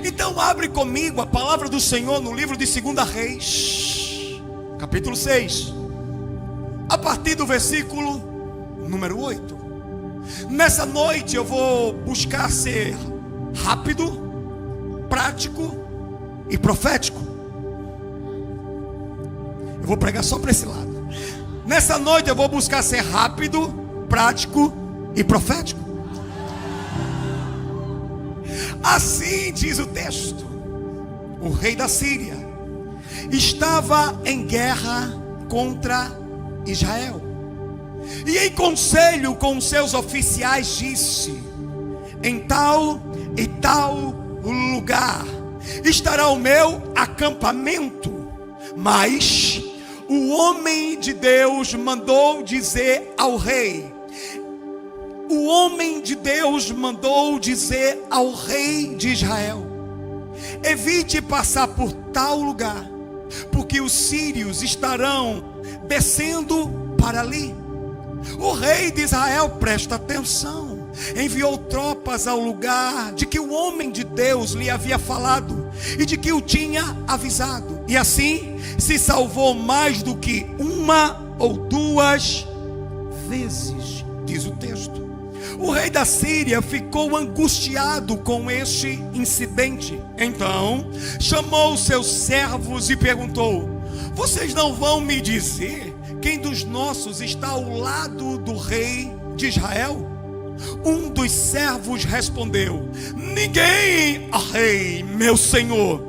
Então abre comigo a palavra do Senhor no livro de 2 Reis, capítulo 6, a partir do versículo número 8. Nessa noite eu vou buscar ser rápido, prático e profético. Eu vou pregar só para esse lado. Nessa noite eu vou buscar ser rápido, prático e profético. Assim diz o texto: o rei da Síria estava em guerra contra Israel, e em conselho com seus oficiais disse: em tal e tal lugar estará o meu acampamento. Mas o homem de Deus mandou dizer ao rei, o homem de Deus mandou dizer ao rei de Israel: evite passar por tal lugar, porque os sírios estarão descendo para ali. O rei de Israel, presta atenção, enviou tropas ao lugar de que o homem de Deus lhe havia falado e de que o tinha avisado, e assim se salvou mais do que uma ou duas vezes, diz o texto. O rei da Síria ficou angustiado com este incidente. Então chamou seus servos e perguntou: vocês não vão me dizer quem dos nossos está ao lado do rei de Israel? Um dos servos respondeu: ninguém, ó rei, meu senhor,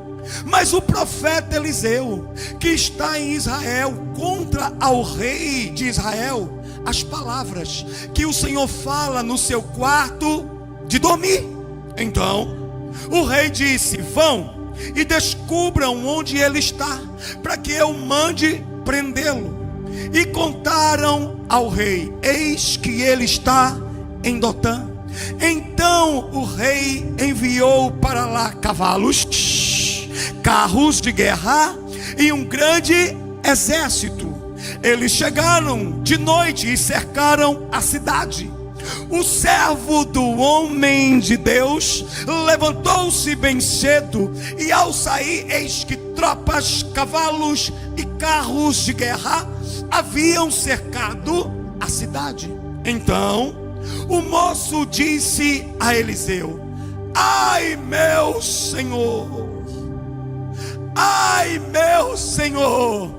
mas o profeta Eliseu, que está em Israel, contra ao rei de Israel as palavras que o Senhor fala no seu quarto de dormir. Então o rei disse: vão e descubram onde ele está, para que eu mande prendê-lo. E contaram ao rei: eis que ele está em Dotã. Então o rei enviou para lá cavalos, carros de guerra e um grande exército. Eles chegaram de noite e cercaram a cidade. O servo do homem de Deus levantou-se bem cedo, e ao sair, eis que tropas, cavalos e carros de guerra haviam cercado a cidade. Então o moço disse a Eliseu: ai meu senhor, ai meu senhor,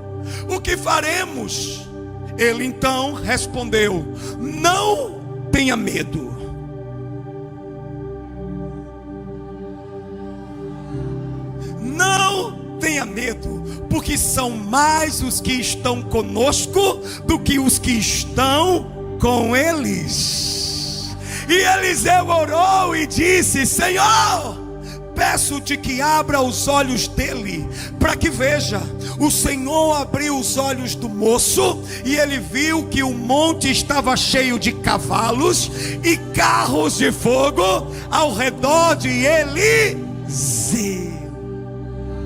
o que faremos? Ele então respondeu: não tenha medo. Não tenha medo, porque são mais os que estão conosco do que os que estão com eles. E Eliseu orou e disse: Senhor, peço-te que abra os olhos dele, para que veja. O Senhor abriu os olhos do moço, e ele viu que o monte estava cheio de cavalos e carros de fogo ao redor de Eliseu.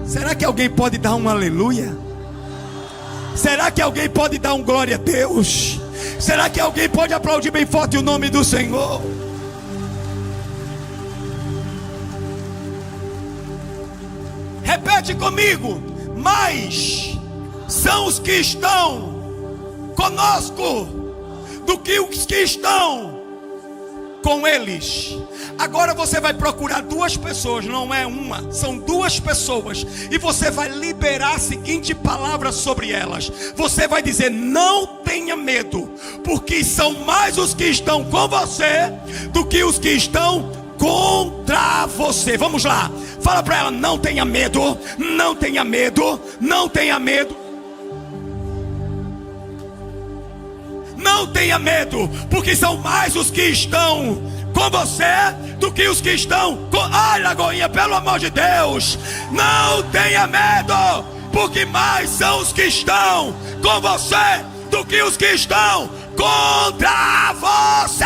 Será que alguém pode dar um aleluia? Será que alguém pode dar um glória a Deus? Será que alguém pode aplaudir bem forte o nome do Senhor? Repete comigo: mais são os que estão conosco do que os que estão com eles. Agora você vai procurar duas pessoas, não é uma, são duas pessoas, e você vai liberar a seguinte palavra sobre elas. Você vai dizer: não tenha medo, porque são mais os que estão com você do que os que estão contra você. Vamos lá, fala para ela: não tenha medo, não tenha medo, não tenha medo. Não tenha medo, porque são mais os que estão com você do que os que estão com... Ai, Lagoinha, pelo amor de Deus, não tenha medo, porque mais são os que estão com você do que os que estão contra você.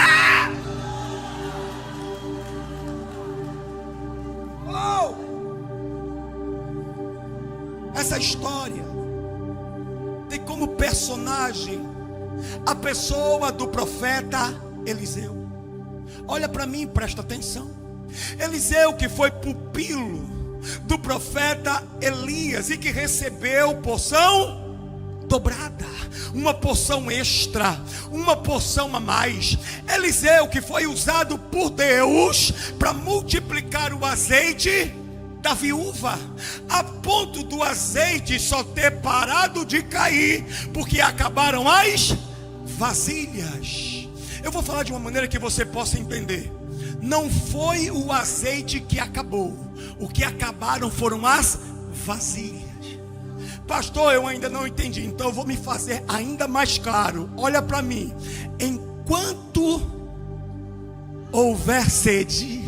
Oh! Essa história tem como personagem a pessoa do profeta Eliseu. Olha para mim, presta atenção. Eliseu, que foi pupilo do profeta Elias e que recebeu porção dobrada, uma porção extra, uma porção a mais. Eliseu, que foi usado por Deus para multiplicar o azeite da viúva, a ponto do azeite só ter parado de cair, porque acabaram as vasilhas. Eu vou falar de uma maneira que você possa entender. Não foi o azeite que acabou, o que acabaram foram as vasilhas. Pastor, eu ainda não entendi, então eu vou me fazer ainda mais claro. Olha para mim. Enquanto houver sede,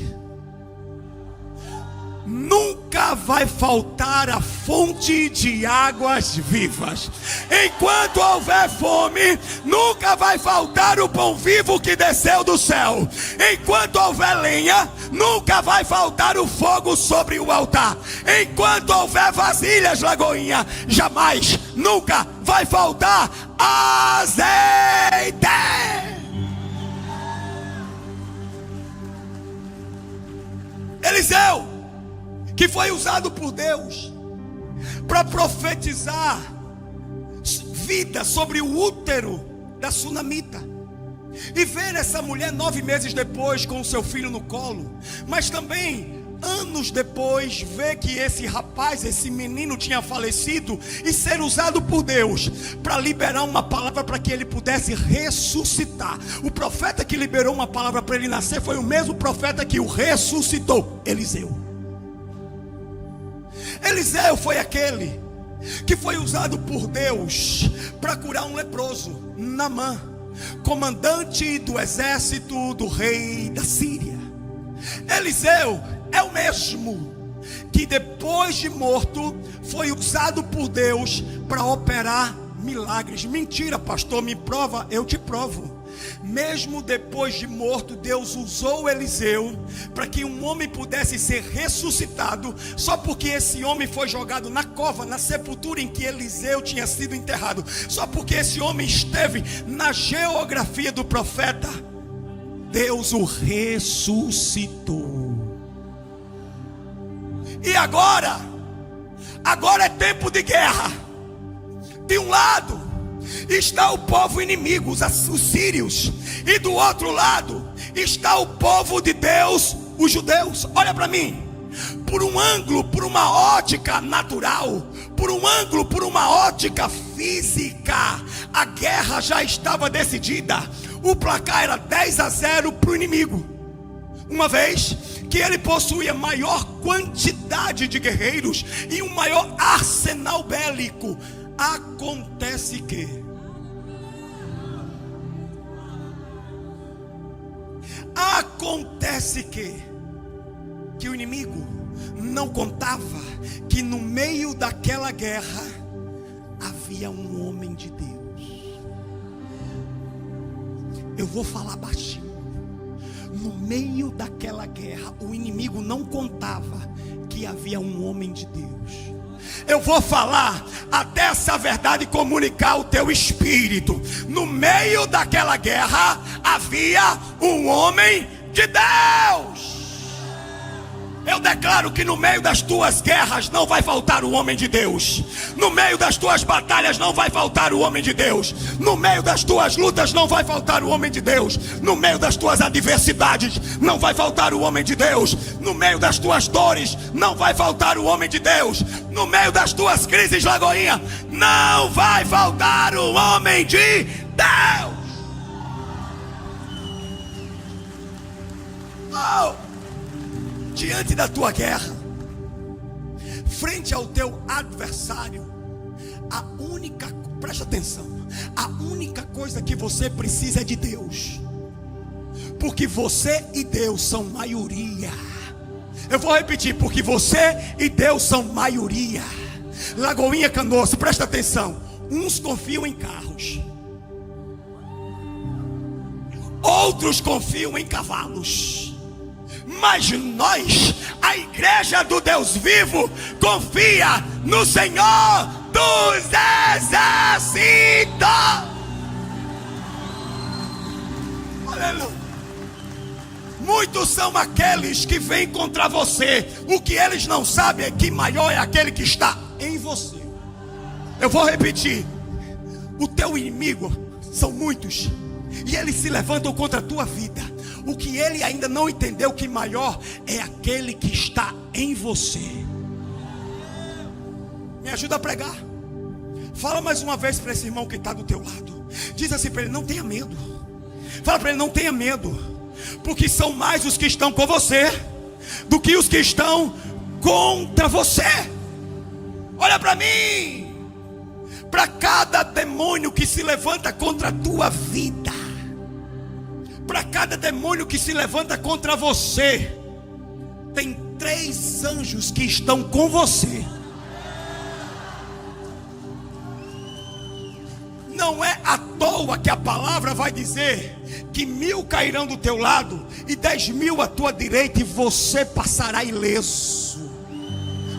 nunca vai faltar a fonte de águas vivas. Enquanto houver fome, nunca vai faltar o pão vivo que desceu do céu. Enquanto houver lenha, nunca vai faltar o fogo sobre o altar. Enquanto houver vasilhas, Lagoinha, jamais, nunca vai faltar azeite. Eliseu, que foi usado por Deus para profetizar vida sobre o útero da sunamita, e ver essa mulher 9 meses depois com o seu filho no colo, mas também anos depois ver que esse rapaz, esse menino tinha falecido, e ser usado por Deus para liberar uma palavra para que ele pudesse ressuscitar. O profeta que liberou uma palavra para ele nascer foi o mesmo profeta que o ressuscitou, Eliseu. Eliseu foi aquele que foi usado por Deus para curar um leproso, Naamã, comandante do exército do rei da Síria. Eliseu é o mesmo que depois de morto foi usado por Deus para operar milagres. Mentira, pastor, me prova, eu te provo. Mesmo depois de morto, Deus usou Eliseu para que um homem pudesse ser ressuscitado, só porque esse homem foi jogado na cova, na sepultura em que Eliseu tinha sido enterrado, só porque esse homem esteve na geografia do profeta, Deus o ressuscitou. E agora é tempo de guerra. De um lado está o povo inimigo, os sírios, e do outro lado está o povo de Deus, os judeus. Olha para mim. Por um ângulo, por uma ótica natural, por um ângulo, por uma ótica física, a guerra já estava decidida. O placar era 10-0 para o inimigo, uma vez que ele possuía maior quantidade de guerreiros e um maior arsenal bélico. Acontece que o inimigo não contava que no meio daquela guerra havia um homem de Deus. Eu vou falar baixinho. No meio daquela guerra, o inimigo não contava que havia um homem de Deus. Eu vou falar até essa verdade comunicar ao teu espírito. No meio daquela guerra havia um homem de Deus. Eu declaro que no meio das tuas guerras não vai faltar o homem de Deus. No meio das tuas batalhas não vai faltar o homem de Deus. No meio das tuas lutas não vai faltar o homem de Deus. No meio das tuas adversidades não vai faltar o homem de Deus. No meio das tuas dores não vai faltar o homem de Deus. No meio das tuas crises, Lagoinha, não vai faltar o homem de Deus. Oh! Diante da tua guerra, frente ao teu adversário, presta atenção, a única coisa que você precisa é de Deus, porque você e Deus são maioria. Eu vou repetir, porque você e Deus são maioria. Lagoinha, Canoas, presta atenção. Uns confiam em carros, outros confiam em cavalos, mas nós, a igreja do Deus vivo, confia no Senhor dos exércitos. Aleluia. Muitos são aqueles que vêm contra você. O que eles não sabem é que maior é aquele que está em você. Eu vou repetir. O teu inimigo são muitos, e eles se levantam contra a tua vida. O que ele ainda não entendeu, que maior é aquele que está em você. Me ajuda a pregar. Fala mais uma vez para esse irmão que está do teu lado. Diz assim para ele: não tenha medo. Fala para ele: não tenha medo, porque são mais os que estão com você do que os que estão contra você. Olha para mim. Para cada demônio que se levanta contra a tua vida, para cada demônio que se levanta contra você, tem 3 anjos que estão com você. Não é à toa que a palavra vai dizer que 1000 cairão do teu lado e 10.000 à tua direita, e você passará ileso.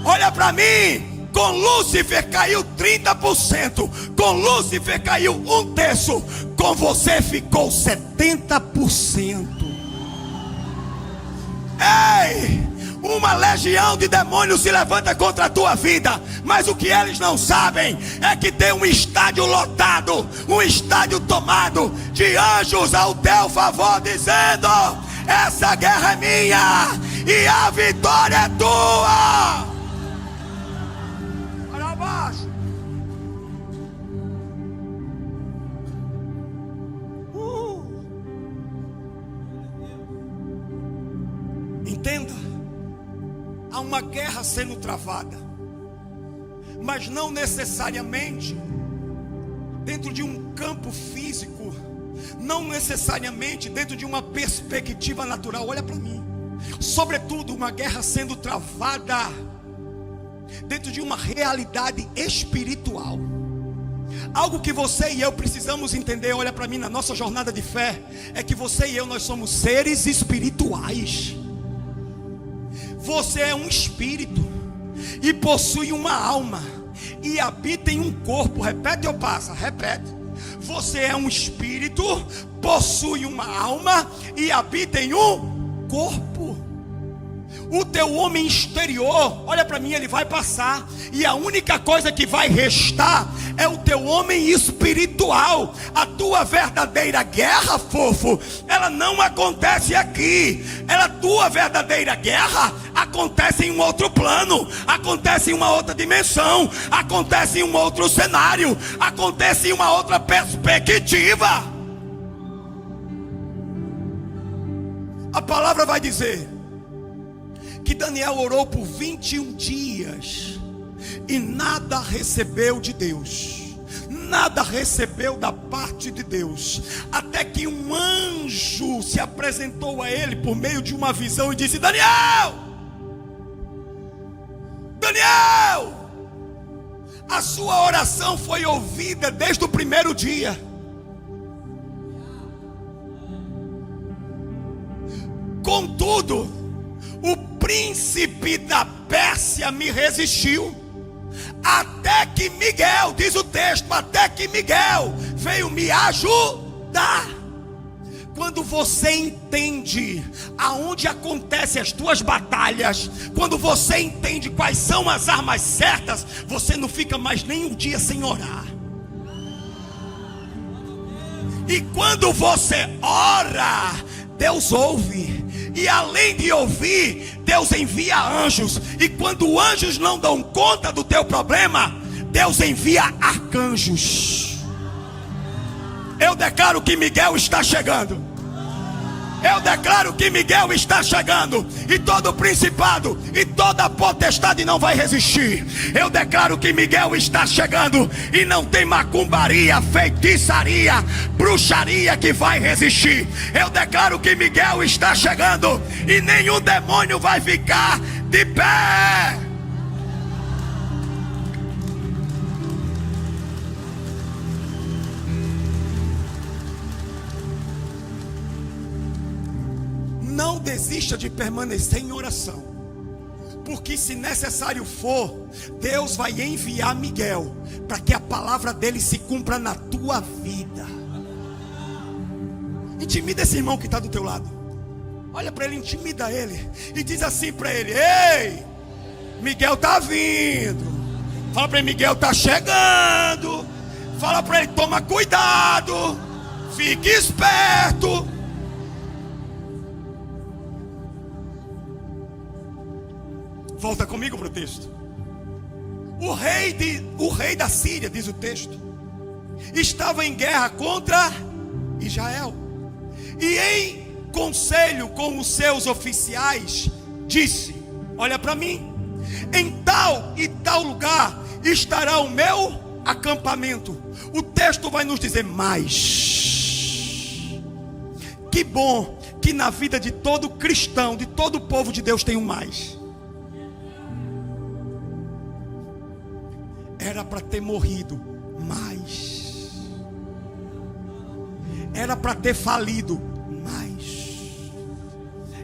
Olha para mim. Com Lúcifer caiu 30%, com Lúcifer caiu 1/3, com você ficou 70%. Ei, uma legião de demônios se levanta contra a tua vida, mas o que eles não sabem é que tem um estádio lotado, um estádio tomado de anjos ao teu favor, dizendo: essa guerra é minha e a vitória é tua. Entenda, há uma guerra sendo travada, mas não necessariamente dentro de um campo físico, não necessariamente dentro de uma perspectiva natural. Olha para mim. Sobretudo uma guerra sendo travada dentro de uma realidade espiritual. Algo que você e eu precisamos entender, olha para mim, na nossa jornada de fé, é que você e eu, nós somos seres espirituais. Você é um espírito e possui uma alma e habita em um corpo. Repete ou passa? Repete. Você é um espírito, possui uma alma e habita em um corpo. O teu homem exterior, olha para mim, ele vai passar, e a única coisa que vai restar é o teu homem espiritual. A tua verdadeira guerra, fofo, ela não acontece aqui. A tua verdadeira guerra acontece em um outro plano, acontece em uma outra dimensão, acontece em um outro cenário, acontece em uma outra perspectiva. A palavra vai dizer que Daniel orou por 21 dias e nada recebeu de Deus, nada recebeu da parte de Deus, até que um anjo se apresentou a ele por meio de uma visão e disse: Daniel, Daniel, a sua oração foi ouvida desde o primeiro dia. Contudo, o príncipe da Pérsia me resistiu, até que Miguel, diz o texto, até que Miguel veio me ajudar. Quando você entende aonde acontecem as tuas batalhas, quando você entende quais são as armas certas, você não fica mais nem um dia sem orar. E quando você ora, Deus ouve. E além de ouvir, Deus envia anjos. E quando anjos não dão conta do teu problema, Deus envia arcanjos. Eu declaro que Miguel está chegando. Eu declaro que Miguel está chegando, e todo principado e toda potestade não vai resistir. Eu declaro que Miguel está chegando, e não tem macumbaria, feitiçaria, bruxaria que vai resistir. Eu declaro que Miguel está chegando, e nenhum demônio vai ficar de pé. Não desista de permanecer em oração, porque se necessário for, Deus vai enviar Miguel para que a palavra dele se cumpra na tua vida. Intimida esse irmão que está do teu lado. olha para ele, intimida ele e diz assim para ele: ei, Miguel está vindo. Fala para ele: Miguel está chegando. Fala para ele: toma cuidado, fique esperto. Volta comigo para o texto. O rei da Síria, diz o texto, estava em guerra contra Israel, e em conselho com os seus oficiais disse: olha para mim, em tal e tal lugar estará o meu acampamento. O texto vai nos dizer: mas que bom que na vida de todo cristão, de todo povo de Deus, tem um mais. Era para ter morrido, mas era para ter falido, mas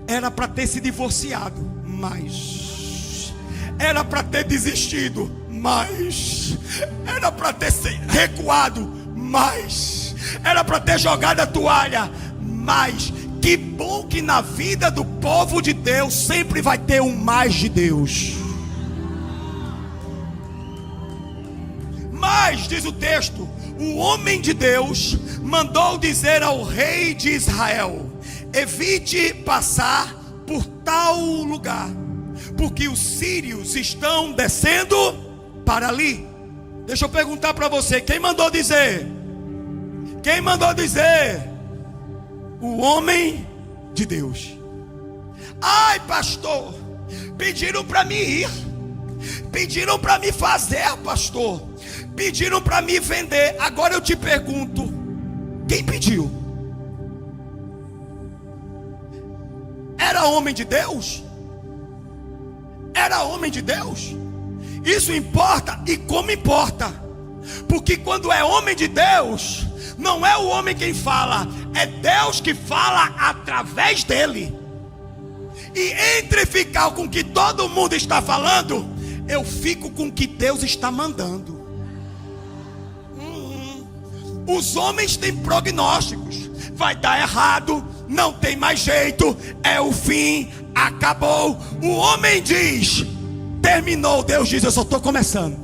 era para ter se divorciado, mas era para ter desistido, mas era para ter recuado, mas era para ter jogado a toalha, mas que bom que na vida do povo de Deus sempre vai ter um mais de Deus. Mas, diz o texto, o homem de Deus mandou dizer ao rei de Israel: evite passar por tal lugar, porque os sírios estão descendo para ali. Deixa eu perguntar para você: quem mandou dizer? Quem mandou dizer? O homem de Deus. Ai, pastor, pediram para me ir, pediram para me fazer, pastor, pediram para me vender. Agora eu te pergunto: quem pediu? Era homem de Deus? Era homem de Deus? Isso importa, e como importa, porque quando é homem de Deus, não é o homem quem fala, é Deus que fala através dele. E entre ficar com o que todo mundo está falando, eu fico com o que Deus está mandando. Os homens têm prognósticos: vai dar errado, não tem mais jeito, é o fim, acabou. O homem diz: terminou. Deus diz: eu só estou começando.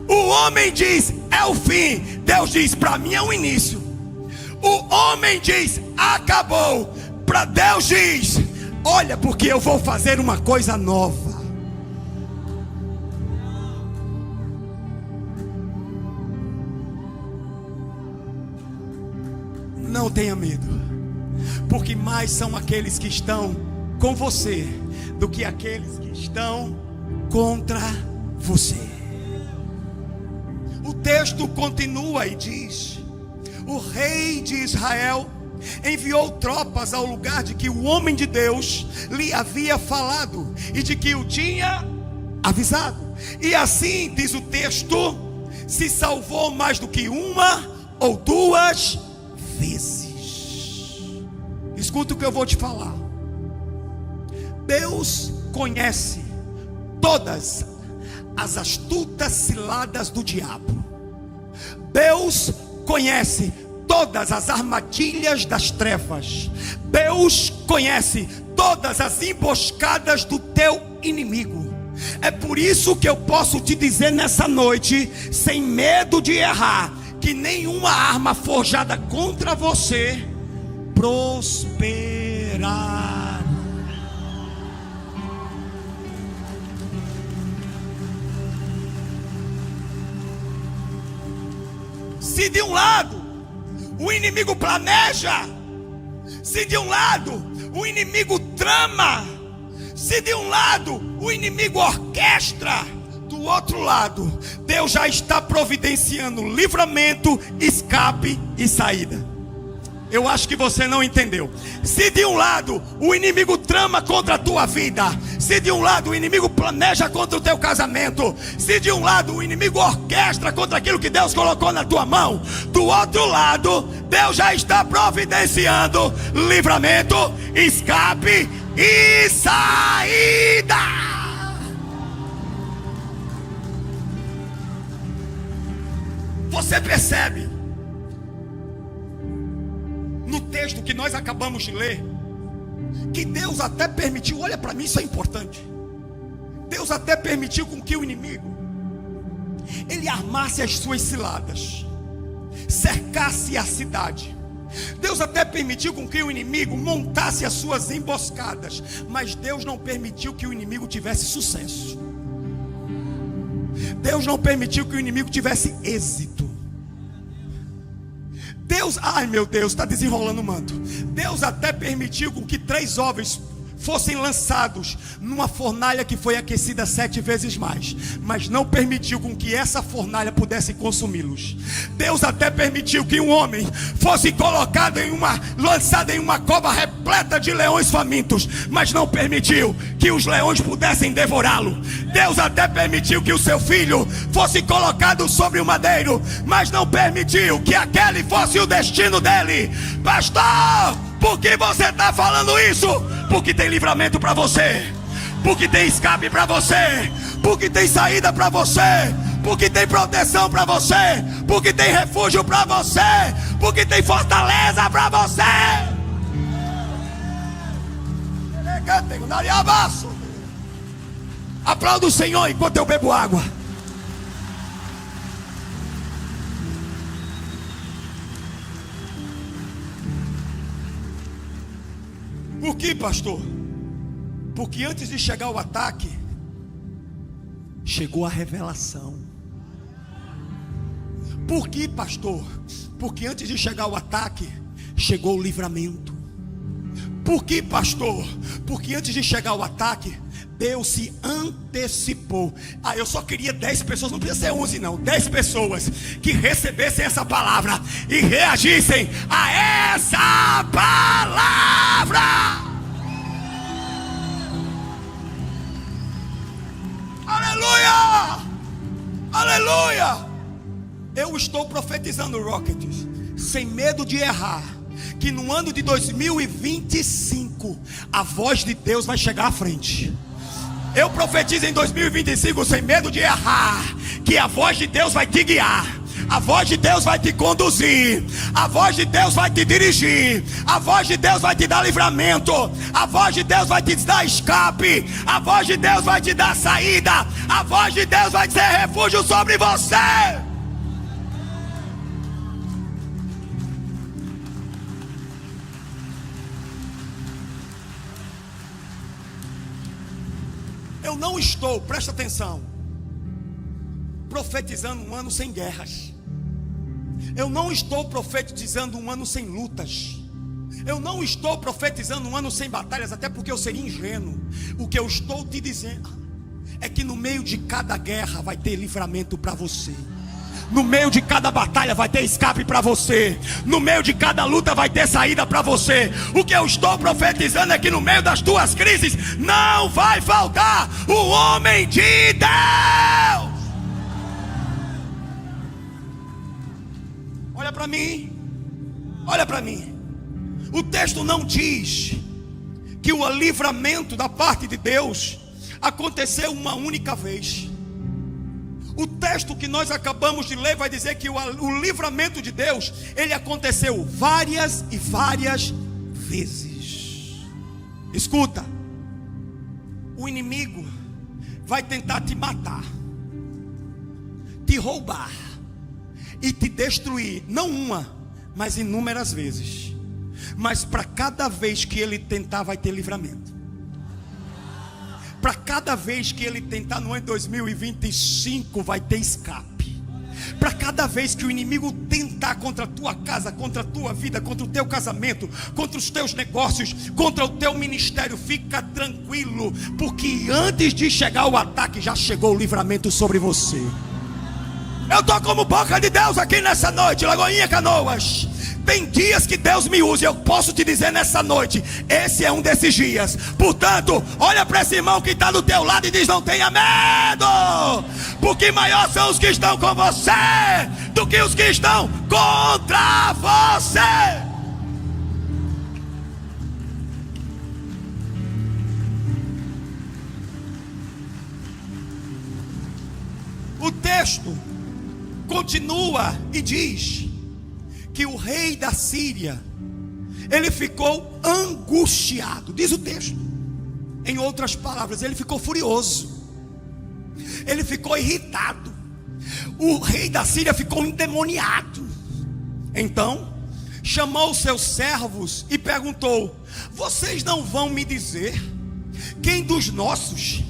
O homem diz: é o fim. Deus diz: para mim é o início. O homem diz: acabou. Para Deus diz: olha, porque eu vou fazer uma coisa nova. Não tenha medo, porque mais são aqueles que estão com você do que aqueles que estão contra você. O texto continua e diz: o rei de Israel enviou tropas ao lugar de que o homem de Deus lhe havia falado e de que o tinha avisado. E assim, diz o texto, se salvou mais do que uma ou duas vezes. Escuta o que eu vou te falar. Deus conhece todas as astutas ciladas do diabo. Deus conhece todas as armadilhas das trevas. Deus conhece todas as emboscadas do teu inimigo. É por isso que eu posso te dizer nessa noite, sem medo de errar, que nenhuma arma forjada contra você prosperará. Se de um lado o inimigo planeja, se de um lado o inimigo trama, se de um lado o inimigo orquestra, do outro lado Deus já está providenciando livramento, escape e saída. Eu acho que você não entendeu. Se de um lado o inimigo trama contra a tua vida, se de um lado o inimigo planeja contra o teu casamento, se de um lado o inimigo orquestra contra aquilo que Deus colocou na tua mão, do outro lado Deus já está providenciando livramento, escape e saída. Você percebe no texto que nós acabamos de ler que Deus até permitiu, olha para mim, isso é importante. Deus até permitiu com que o inimigo ele armasse as suas ciladas, cercasse a cidade. Deus até permitiu com que o inimigo montasse as suas emboscadas, mas Deus não permitiu que o inimigo tivesse sucesso. Deus não permitiu que o inimigo tivesse êxito. Deus, ai meu Deus, está desenrolando o manto. Deus até permitiu com que 3 ovos fossem lançados numa fornalha que foi aquecida 7 vezes mais, mas não permitiu com que essa fornalha pudesse consumi-los. Deus até permitiu que um homem fosse colocado lançado em uma cova repleta de leões famintos, mas não permitiu que os leões pudessem devorá-lo. Deus até permitiu que o seu filho fosse colocado sobre o madeiro, mas não permitiu que aquele fosse o destino dele. Pastor, por que você está falando isso? Porque tem livramento para você, porque tem escape para você, porque tem saída para você, porque tem proteção para você, porque tem refúgio para você, porque tem fortaleza para você. Aplauda o Senhor enquanto eu bebo água. Por que, pastor? Porque antes de chegar o ataque, chegou a revelação. Por que, pastor? Porque antes de chegar o ataque, chegou o livramento. Por que, pastor? Porque antes de chegar o ataque, Deus se antecipou. Eu só queria 10 pessoas, não precisa ser 11 não, 10 pessoas que recebessem essa palavra e reagissem a essa palavra. Aleluia! Aleluia! Eu estou profetizando, Rockets, sem medo de errar, que no ano de 2025 a voz de Deus vai chegar à frente. Eu profetizo em 2025 sem medo de errar, que a voz de Deus vai te guiar, a voz de Deus vai te conduzir, a voz de Deus vai te dirigir, a voz de Deus vai te dar livramento, a voz de Deus vai te dar escape, a voz de Deus vai te dar saída, a voz de Deus vai ser refúgio sobre você. Eu não estou, presta atenção, profetizando um ano sem guerras. Eu não estou profetizando um ano sem lutas. Eu não estou profetizando um ano sem batalhas, até porque eu seria ingênuo. O que eu estou te dizendo é que no meio de cada guerra vai ter livramento para você. No meio de cada batalha vai ter escape para você. No meio de cada luta vai ter saída para você. O que eu estou profetizando é que no meio das tuas crises não vai faltar o homem de Deus. Olha para mim. Olha para mim. O texto não diz que o livramento da parte de Deus aconteceu uma única vez. O texto que nós acabamos de ler vai dizer que o livramento de Deus, ele aconteceu várias e várias vezes. Escuta, o inimigo vai tentar te matar, te roubar e te destruir, não uma, mas inúmeras vezes. Mas para cada vez que ele tentar, vai ter livramento. Para cada vez que ele tentar no ano de 2025, vai ter escape. Para cada vez que o inimigo tentar contra a tua casa, contra a tua vida, contra o teu casamento, contra os teus negócios, contra o teu ministério, fica tranquilo, porque antes de chegar o ataque, já chegou o livramento sobre você. Eu estou como boca de Deus aqui nessa noite, Lagoinha Canoas. Tem dias que Deus me usa, eu posso te dizer nessa noite, esse é um desses dias. Portanto, olha para esse irmão que está do teu lado e diz: não tenha medo, porque maior são os que estão com você do que os que estão contra você. O texto continua e diz que o rei da Síria, ele ficou angustiado. Diz o texto. Em outras palavras, ele ficou furioso. Ele ficou irritado. O rei da Síria ficou endemoniado. Então, chamou os seus servos e perguntou: vocês não vão me dizer quem dos nossos,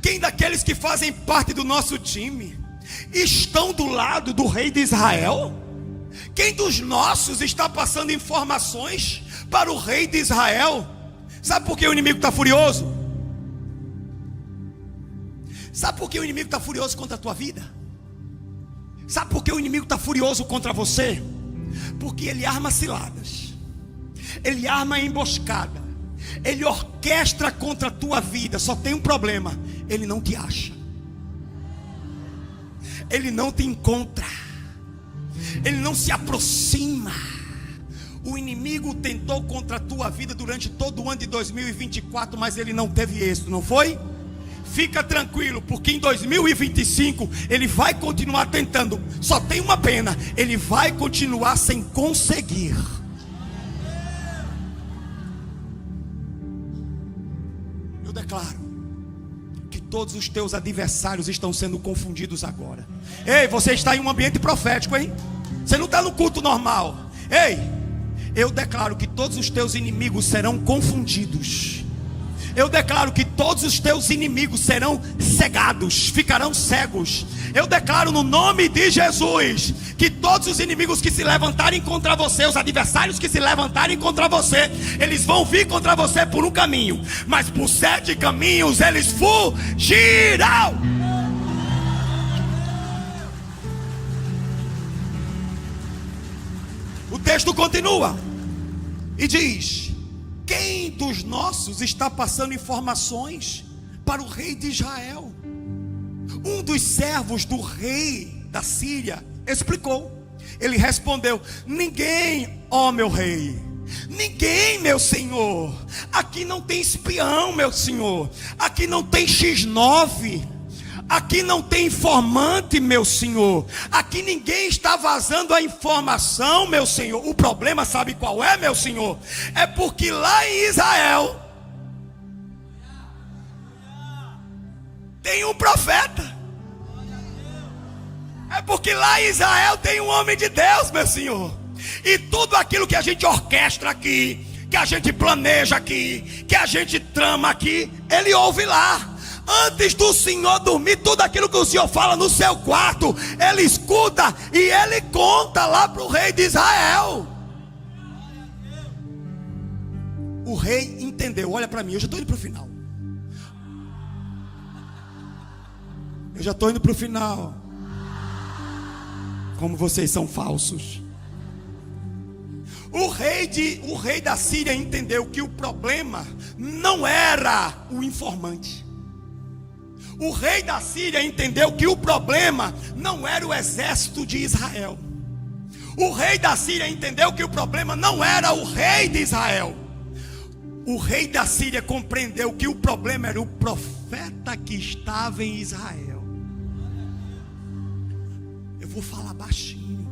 quem daqueles que fazem parte do nosso time, estão do lado do rei de Israel? Quem dos nossos está passando informações para o rei de Israel? Sabe por que o inimigo está furioso? Sabe por que o inimigo está furioso contra a tua vida? Sabe por que o inimigo está furioso contra você? Porque ele arma ciladas, ele arma emboscada, ele orquestra contra a tua vida. Só tem um problema: ele não te acha, ele não te encontra, ele não se aproxima. O inimigo tentou contra a tua vida durante todo o ano de 2024, mas ele não teve êxito, não foi? Fica tranquilo, porque em 2025 ele vai continuar tentando. Só tem uma pena: ele vai continuar sem conseguir. Eu declaro que todos os teus adversários estão sendo confundidos agora. Ei, você está em um ambiente profético, hein? Você não está no culto normal. Ei, eu declaro que todos os teus inimigos serão confundidos. Eu declaro que todos os teus inimigos serão cegados, ficarão cegos. Eu declaro no nome de Jesus que todos os inimigos que se levantarem contra você, os adversários que se levantarem contra você, eles vão vir contra você por um caminho, mas por 7 caminhos eles fugirão. O texto continua e diz: quem dos nossos está passando informações para o rei de Israel? Um dos servos do rei da Síria explicou. Ele respondeu: ninguém, ó meu rei, ninguém, meu senhor. Aqui não tem espião, meu senhor. Aqui não tem X9. Aqui não tem informante, meu senhor. Aqui ninguém está vazando a informação, meu senhor. O problema, sabe qual é, meu senhor? É porque lá em Israel tem um profeta. É porque lá em Israel tem um homem de Deus, meu senhor. E tudo aquilo que a gente orquestra aqui, que a gente planeja aqui, que a gente trama aqui, ele ouve lá. Antes do Senhor dormir, tudo aquilo que o Senhor fala no seu quarto, ele escuta e ele conta lá para o rei de Israel. O rei entendeu. Olha para mim, eu já estou indo para o final. Eu já estou indo para o final. Como vocês são falsos. O rei da Síria entendeu que o problema não era o informante. O rei da Síria entendeu que o problema não era o exército de Israel. O rei da Síria entendeu que o problema não era o rei de Israel. O rei da Síria compreendeu que o problema era o profeta que estava em Israel. Eu vou falar baixinho,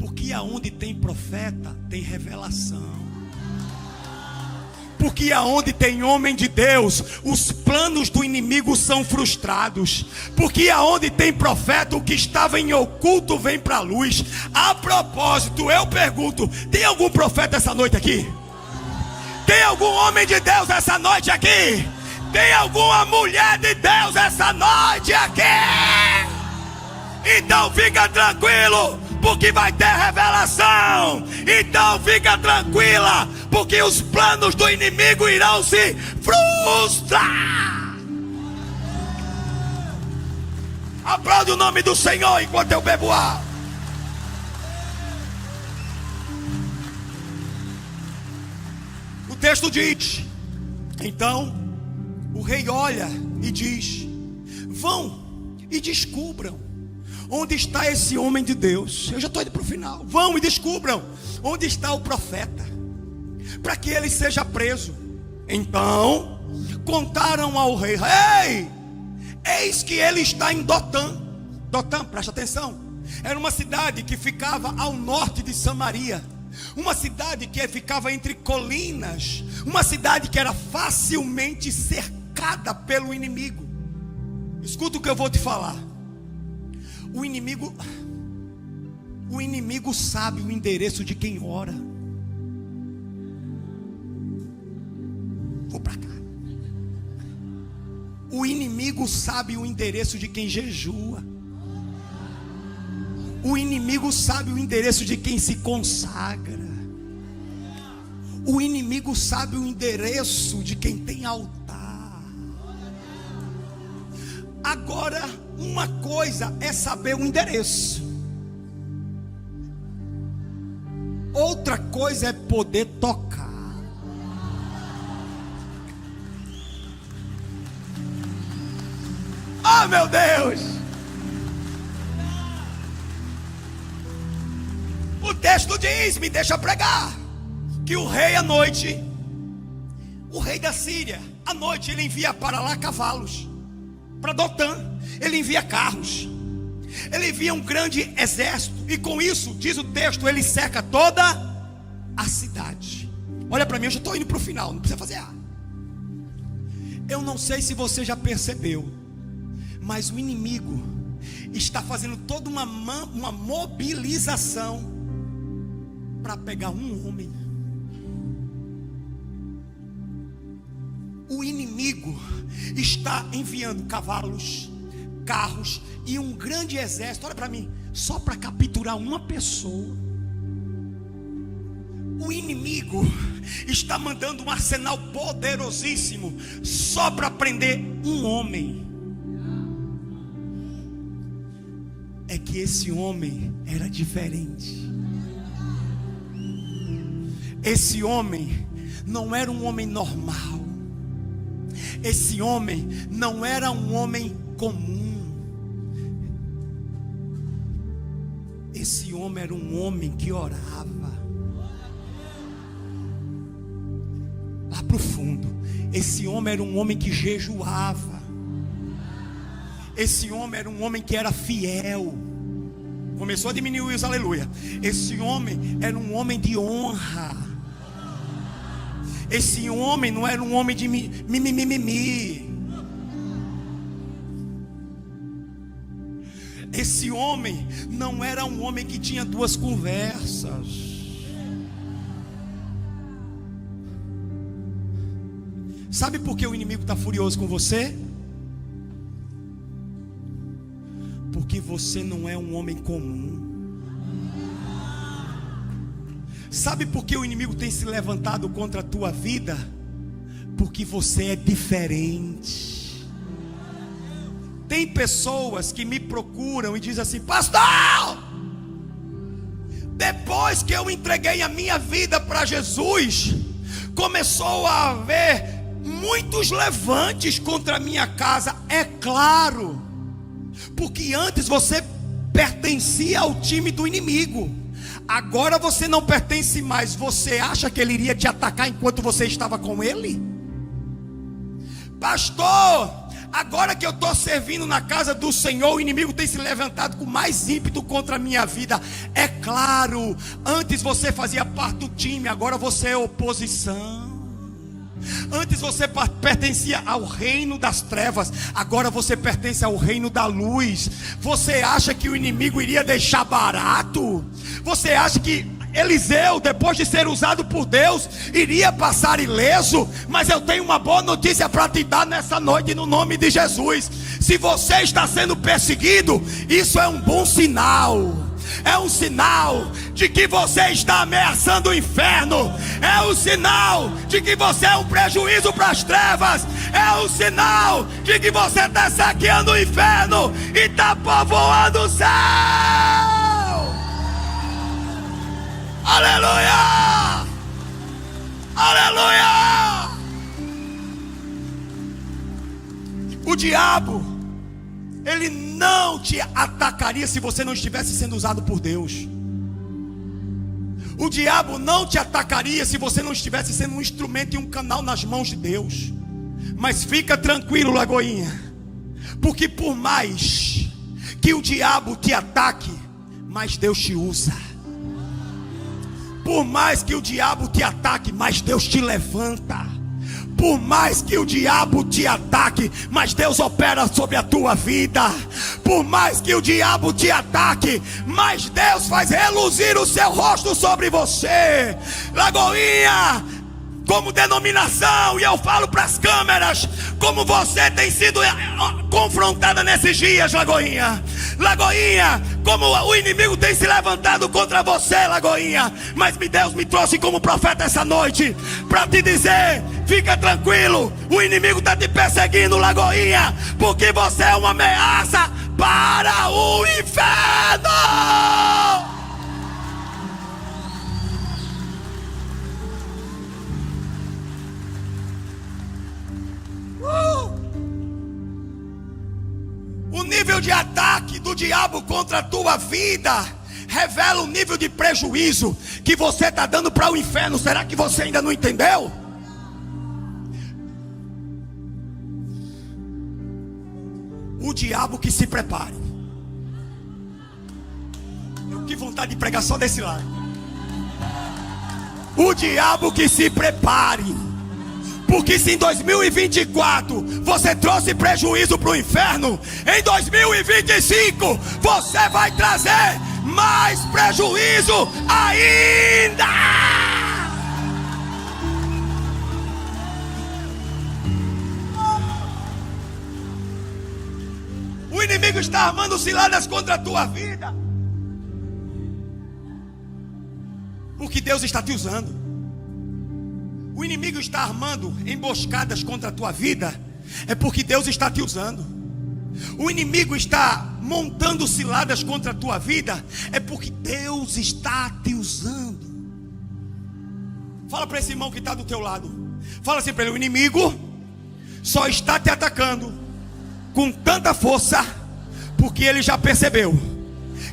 porque aonde tem profeta tem revelação. Porque aonde tem homem de Deus, os planos do inimigo são frustrados. Porque aonde tem profeta, o que estava em oculto vem para a luz. A propósito, eu pergunto: tem algum profeta essa noite aqui? Tem algum homem de Deus essa noite aqui? Tem alguma mulher de Deus essa noite aqui? Então fica tranquilo, porque vai ter revelação. Então fica tranquila, porque os planos do inimigo irão se frustrar. Aplaude o nome do Senhor enquanto eu bebo água. O texto diz: então o rei olha e diz: vão e descubram onde está esse homem de Deus. Eu já estou indo para o final. Vão e descubram onde está o profeta, para que ele seja preso. Então contaram ao rei: ei, eis que ele está em Dotã. Dotã, presta atenção, era uma cidade que ficava ao norte de Samaria. uma cidade que ficava entre colinas, uma cidade que era facilmente cercada pelo inimigo. Escuta o que eu vou te falar. O inimigo sabe o endereço de quem ora. Vou para cá. O inimigo sabe o endereço de quem jejua. O inimigo sabe o endereço de quem se consagra. O inimigo sabe o endereço de quem tem altar. Agora, uma coisa é saber o endereço, outra coisa é poder tocar. Oh, meu Deus! O texto diz, me deixa pregar, que o rei à noite, o rei da Síria, à noite ele envia para lá cavalos, para Dotã, ele envia carros, ele envia um grande exército, e com isso, diz o texto, ele cerca toda a cidade. Olha para mim, eu já estou indo para o final, não precisa fazer ar. Eu não sei se você já percebeu, mas o inimigo está fazendo toda uma mobilização para pegar um homem. O inimigo está enviando cavalos, carros e um grande exército, olha para mim, só para capturar uma pessoa. O inimigo está mandando um arsenal poderosíssimo só para prender um homem. É que esse homem era diferente. Esse homem não era um homem normal. Esse homem não era um homem comum. Esse homem era um homem que orava. Lá para o fundo, esse homem era um homem que jejuava. Esse homem era um homem que era fiel. Começou a diminuir os aleluia. Esse homem era um homem de honra. Esse homem não era um homem de mimimi. Esse homem não era um homem que tinha duas conversas. Sabe por que o inimigo está furioso com você? Porque você não é um homem comum. Sabe por que o inimigo tem se levantado contra a tua vida? Porque você é diferente. Tem pessoas que me procuram e dizem assim: pastor, depois que eu entreguei a minha vida para Jesus, começou a haver muitos levantes contra a minha casa. É claro, porque antes você pertencia ao time do inimigo. Agora você não pertence mais. Você acha que ele iria te atacar enquanto você estava com ele? Pastor, agora que eu estou servindo na casa do Senhor, o inimigo tem se levantado com mais ímpeto contra a minha vida. É claro, antes você fazia parte do time, agora você é oposição. Antes você pertencia ao reino das trevas, agora você pertence ao reino da luz. Você acha que o inimigo iria deixar barato? Você acha que Eliseu, depois de ser usado por Deus, iria passar ileso? Mas eu tenho uma boa notícia para te dar nessa noite, no nome de Jesus. Se você está sendo perseguido, isso é um bom sinal. É um sinal de que você está ameaçando o inferno. É um sinal de que você é um prejuízo para as trevas. É um sinal de que você está saqueando o inferno e está povoando o céu. Aleluia! Aleluia! O diabo, ele não te atacaria se você não estivesse sendo usado por Deus. O diabo não te atacaria se você não estivesse sendo um instrumento e um canal nas mãos de Deus. Mas fica tranquilo, Lagoinha, porque por mais que o diabo te ataque, mais Deus te usa. Por mais que o diabo te ataque, mas Deus te levanta. Por mais que o diabo te ataque, mas Deus opera sobre a tua vida. Por mais que o diabo te ataque, mas Deus faz reluzir o seu rosto sobre você. Lagoinha, como denominação, e eu falo para as câmeras, como você tem sido confrontada nesses dias, Lagoinha. Lagoinha, como o inimigo tem se levantado contra você, Lagoinha. Mas Deus me trouxe como profeta essa noite para te dizer: fica tranquilo, o inimigo está te perseguindo, Lagoinha, porque você é uma ameaça para o inferno. O nível de ataque do diabo contra a tua vida revela o nível de prejuízo que você está dando para o inferno. Será que você ainda não entendeu? O diabo que se prepare. Que vontade de pregar só desse lado. O diabo que se prepare. Porque se em 2024 você trouxe prejuízo para o inferno, em 2025 você vai trazer mais prejuízo ainda. O inimigo está armando ciladas contra a tua vida, porque Deus está te usando. O inimigo está armando emboscadas contra a tua vida, é porque Deus está te usando. O inimigo está montando ciladas contra a tua vida, é porque Deus está te usando. Fala para esse irmão que está do teu lado. Fala assim para ele: o inimigo só está te atacando com tanta força porque ele já percebeu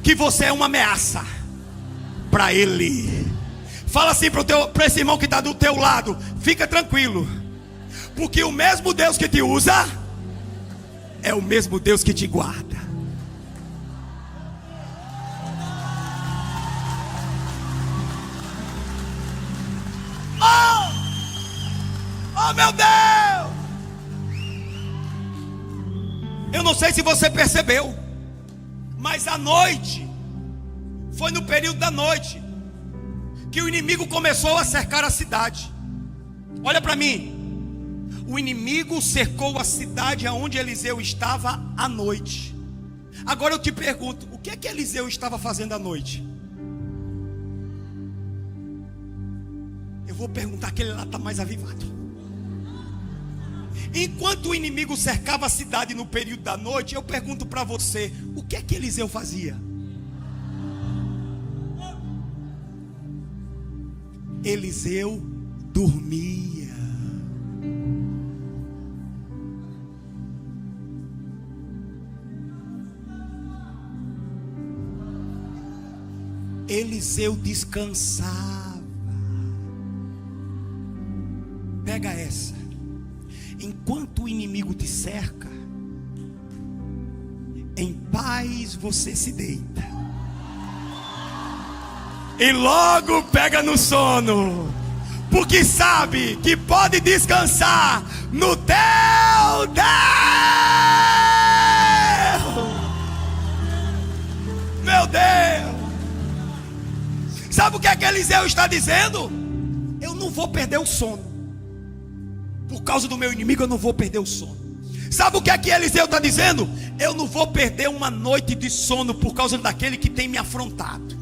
que você é uma ameaça para ele. Fala assim para esse irmão que está do teu lado: fica tranquilo, porque o mesmo Deus que te usa é o mesmo Deus que te guarda. Oh meu Deus! Eu não sei se você percebeu, mas à noite, foi no período da noite que o inimigo começou a cercar a cidade. Olha para mim. O inimigo cercou a cidade aonde Eliseu estava à noite. Agora eu te pergunto: o que é que Eliseu estava fazendo à noite? Eu vou perguntar, aquele lá está mais avivado. Enquanto o inimigo cercava a cidade no período da noite, eu pergunto para você: o que é que Eliseu fazia? Eliseu dormia. Eliseu descansava. Pega essa. Enquanto o inimigo te cerca, em paz você se deita e logo pega no sono, porque sabe que pode descansar no teu Deus. Meu Deus! Sabe o que é que Eliseu está dizendo? Eu não vou perder o sono. Por causa do meu inimigo eu não vou perder o sono. Sabe o que é que Eliseu está dizendo? Eu não vou perder uma noite de sono por causa daquele que tem me afrontado.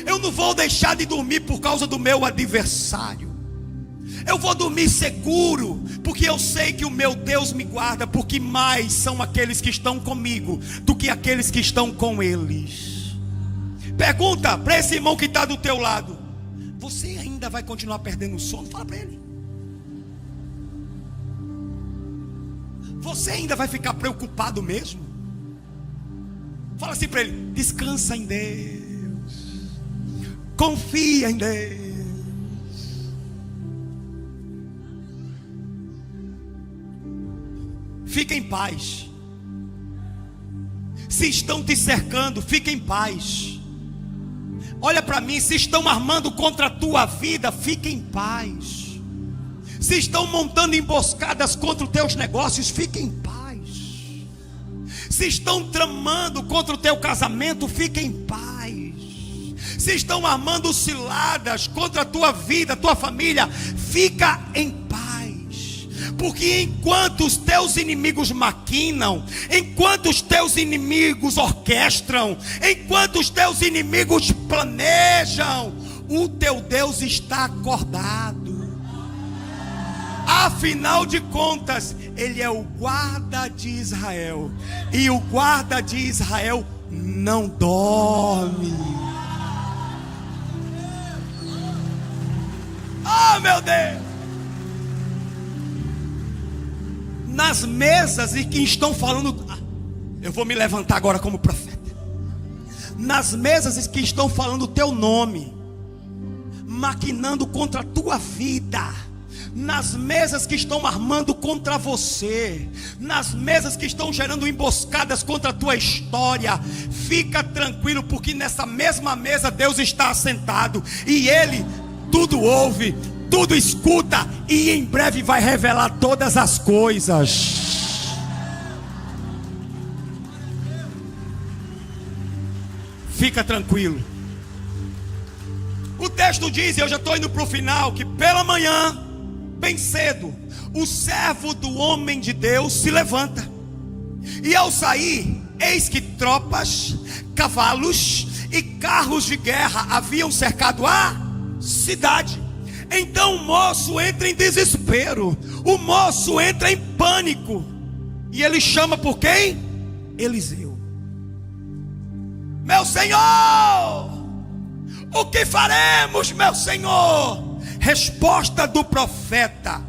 Eu não vou deixar de dormir por causa do meu adversário. Eu vou dormir seguro, porque eu sei que o meu Deus me guarda, porque mais são aqueles que estão comigo do que aqueles que estão com eles. Pergunta para esse irmão que está do teu lado: você ainda vai continuar perdendo o sono? Fala para ele. Você ainda vai ficar preocupado mesmo? Fala assim para ele: descansa em Deus. Confia em Deus. Fica em paz. Se estão te cercando, fica em paz. Olha para mim, se estão armando contra a tua vida, fique em paz. Se estão montando emboscadas contra os teus negócios, fique em paz. Se estão tramando contra o teu casamento, fique em paz. Se estão armando ciladas contra a tua vida, a tua família, fica em paz. Porque enquanto os teus inimigos maquinam, enquanto os teus inimigos orquestram, enquanto os teus inimigos planejam, o teu Deus está acordado. Afinal de contas, Ele é o guarda de Israel. E o guarda de Israel não dorme. Oh, meu Deus! Nas mesas e que estão falando, eu vou me levantar agora como profeta. Nas mesas que estão falando o teu nome, maquinando contra a tua vida, nas mesas que estão armando contra você, nas mesas que estão gerando emboscadas contra a tua história, fica tranquilo, porque nessa mesma mesa Deus está assentado e Ele tudo ouve, tudo escuta e em breve vai revelar todas as coisas. Fica tranquilo. O texto diz, eu já estou indo para o final, que pela manhã, bem cedo, o servo do homem de Deus se levanta. E ao sair, eis que tropas, cavalos e carros de guerra haviam cercado a cidade. Então o moço entra em desespero, o moço entra em pânico, e ele chama por quem? Eliseu. Meu Senhor, o que faremos, meu Senhor? Resposta do profeta.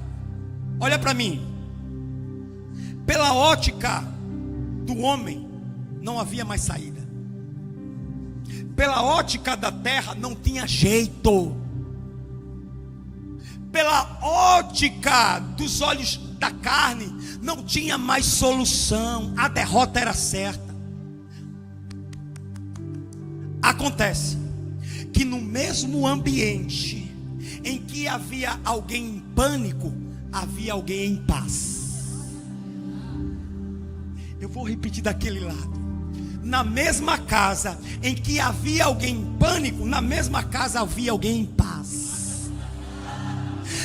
Olha para mim. Pela ótica do homem, não havia mais saída. Pela ótica da terra, não tinha jeito. Pela ótica dos olhos da carne, não tinha mais solução. A derrota era certa. Acontece que no mesmo ambiente em que havia alguém em pânico, havia alguém em paz. Eu vou repetir daquele lado. Na mesma casa em que havia alguém em pânico, na mesma casa havia alguém em paz.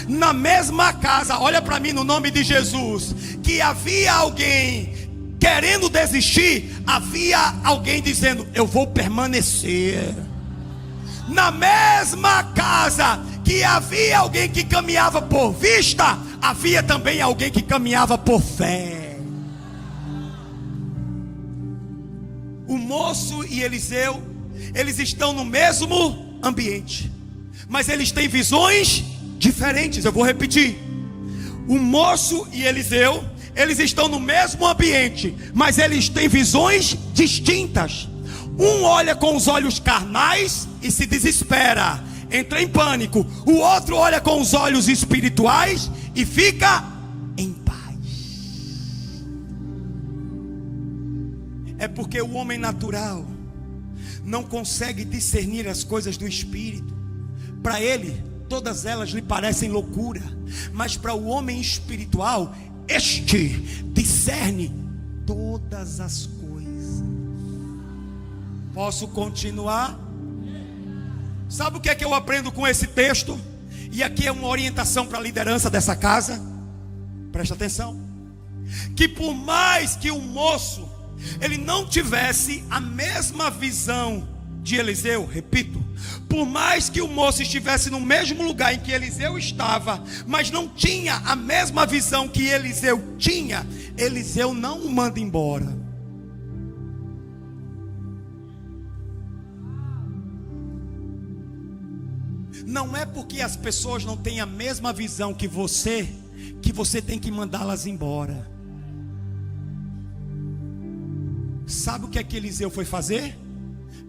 Na mesma casa, olha para mim no nome de Jesus, que havia alguém querendo desistir, havia alguém dizendo, eu vou permanecer. Na mesma casa que havia alguém que caminhava por vista, havia também alguém que caminhava por fé. O moço e Eliseu, eles estão no mesmo ambiente, mas eles têm visões diferentes. Eu vou repetir. O moço e Eliseu, eles estão no mesmo ambiente, mas eles têm visões distintas. Um olha com os olhos carnais e se desespera, entra em pânico. O outro olha com os olhos espirituais e fica em paz. É porque o homem natural não consegue discernir as coisas do espírito. Para ele, todas elas lhe parecem loucura, mas para o homem espiritual, este discerne todas as coisas. Posso continuar? Sabe o que é que eu aprendo com esse texto? E aqui é uma orientação para a liderança dessa casa. Presta atenção. Que por mais que o moço ele não tivesse a mesma visão de Eliseu, repito, por mais que o moço estivesse no mesmo lugar em que Eliseu estava, mas não tinha a mesma visão que Eliseu tinha, Eliseu não o manda embora. Não é porque as pessoas não têm a mesma visão que você tem que mandá-las embora. Sabe o que é que Eliseu foi fazer?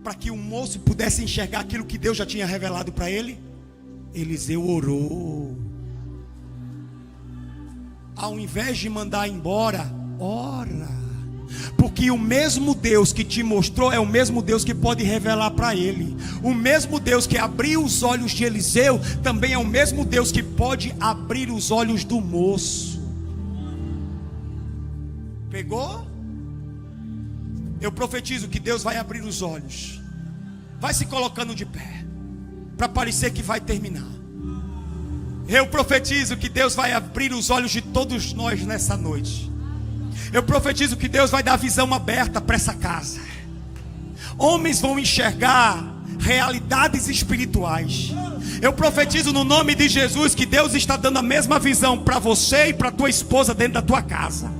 Para que o moço pudesse enxergar aquilo que Deus já tinha revelado para ele, Eliseu orou. Ao invés de mandar embora, ora. Porque o mesmo Deus que te mostrou é o mesmo Deus que pode revelar para ele. O mesmo Deus que abriu os olhos de Eliseu também é o mesmo Deus que pode abrir os olhos do moço. Pegou? Eu profetizo que Deus vai abrir os olhos. Vai se colocando de pé, para parecer que vai terminar. Eu profetizo que Deus vai abrir os olhos de todos nós nessa noite. Eu profetizo que Deus vai dar visão aberta para essa casa. Homens vão enxergar realidades espirituais. Eu profetizo no nome de Jesus que Deus está dando a mesma visão para você e para tua esposa dentro da tua casa.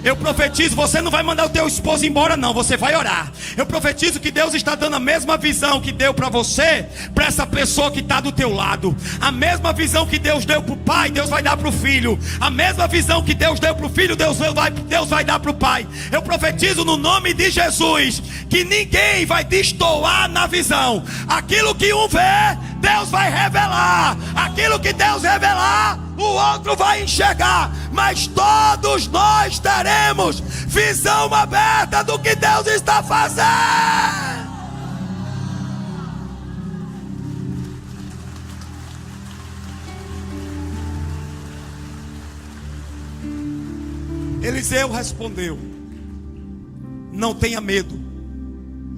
Eu profetizo, você não vai mandar o teu esposo embora não, você vai orar. Eu profetizo que Deus está dando a mesma visão que deu para você, para essa pessoa que está do teu lado. A mesma visão que Deus deu para o pai, Deus vai dar para o filho. A mesma visão que Deus deu para o filho, Deus vai dar para o pai. Eu profetizo no nome de Jesus que ninguém vai destoar na visão. Aquilo que um vê, Deus vai revelar. Aquilo que Deus revelar, o outro vai enxergar. Mas todos nós teremos visão aberta do que Deus está fazendo. Eliseu respondeu: não tenha medo,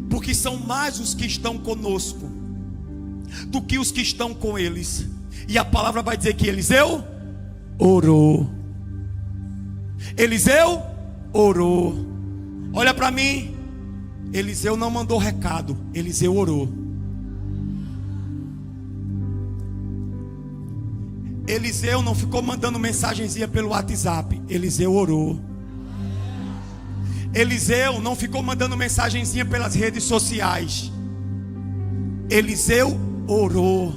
porque são mais os que estão conosco do que os que estão com eles. E a palavra vai dizer que Eliseu orou. Eliseu orou. Olha para mim. Eliseu não mandou recado, Eliseu orou. Eliseu não ficou mandando mensagenzinha pelo WhatsApp, Eliseu orou. Eliseu não ficou mandando mensagenzinha pelas redes sociais, Eliseu orou.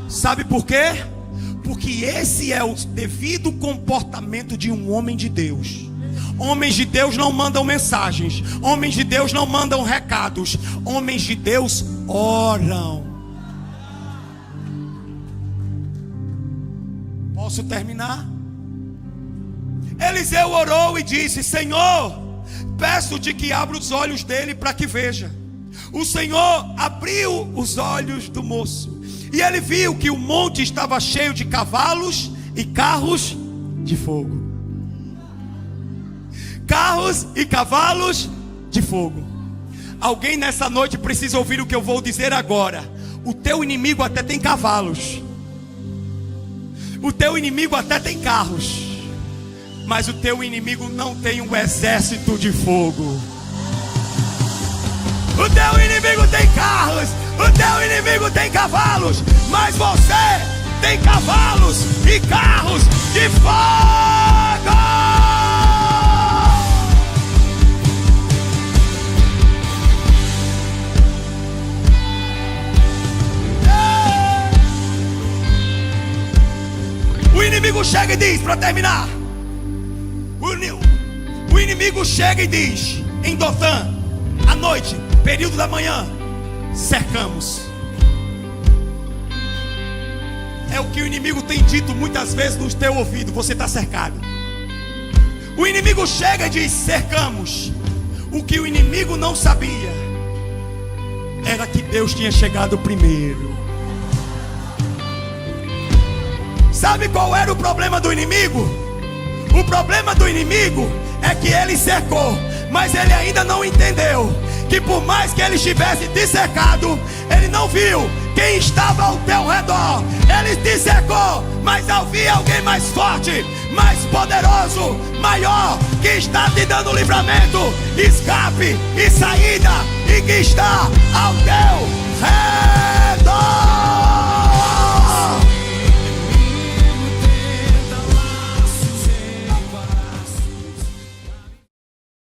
Sabe por quê? Porque esse é o devido comportamento de um homem de Deus. Homens de Deus não mandam mensagens, homens de Deus não mandam recados, homens de Deus oram. Posso terminar? Eliseu orou e disse: Senhor, peço-te que abra os olhos dele para que veja. O Senhor abriu os olhos do moço, e ele viu que o monte estava cheio de cavalos e carros de fogo. Carros e cavalos de fogo. Alguém nessa noite precisa ouvir o que eu vou dizer agora. O teu inimigo até tem cavalos, o teu inimigo até tem carros, mas o teu inimigo não tem um exército de fogo. O teu inimigo tem carros, o teu inimigo tem cavalos, mas você tem cavalos e carros de fogo. O inimigo chega e diz, para terminar, o inimigo chega e diz em Dotã, à noite, período da manhã, cercamos. É o que o inimigo tem dito muitas vezes no teu ouvido: você está cercado. O inimigo chega e diz: cercamos. O que o inimigo não sabia era que Deus tinha chegado primeiro. Sabe qual era o problema do inimigo? O problema do inimigo é que ele cercou, mas ele ainda não entendeu que por mais que ele estivesse te cercado, ele não viu quem estava ao teu redor. Ele te cercou, mas havia alguém mais forte, mais poderoso, maior, que está te dando livramento, escape e saída, e que está ao teu redor.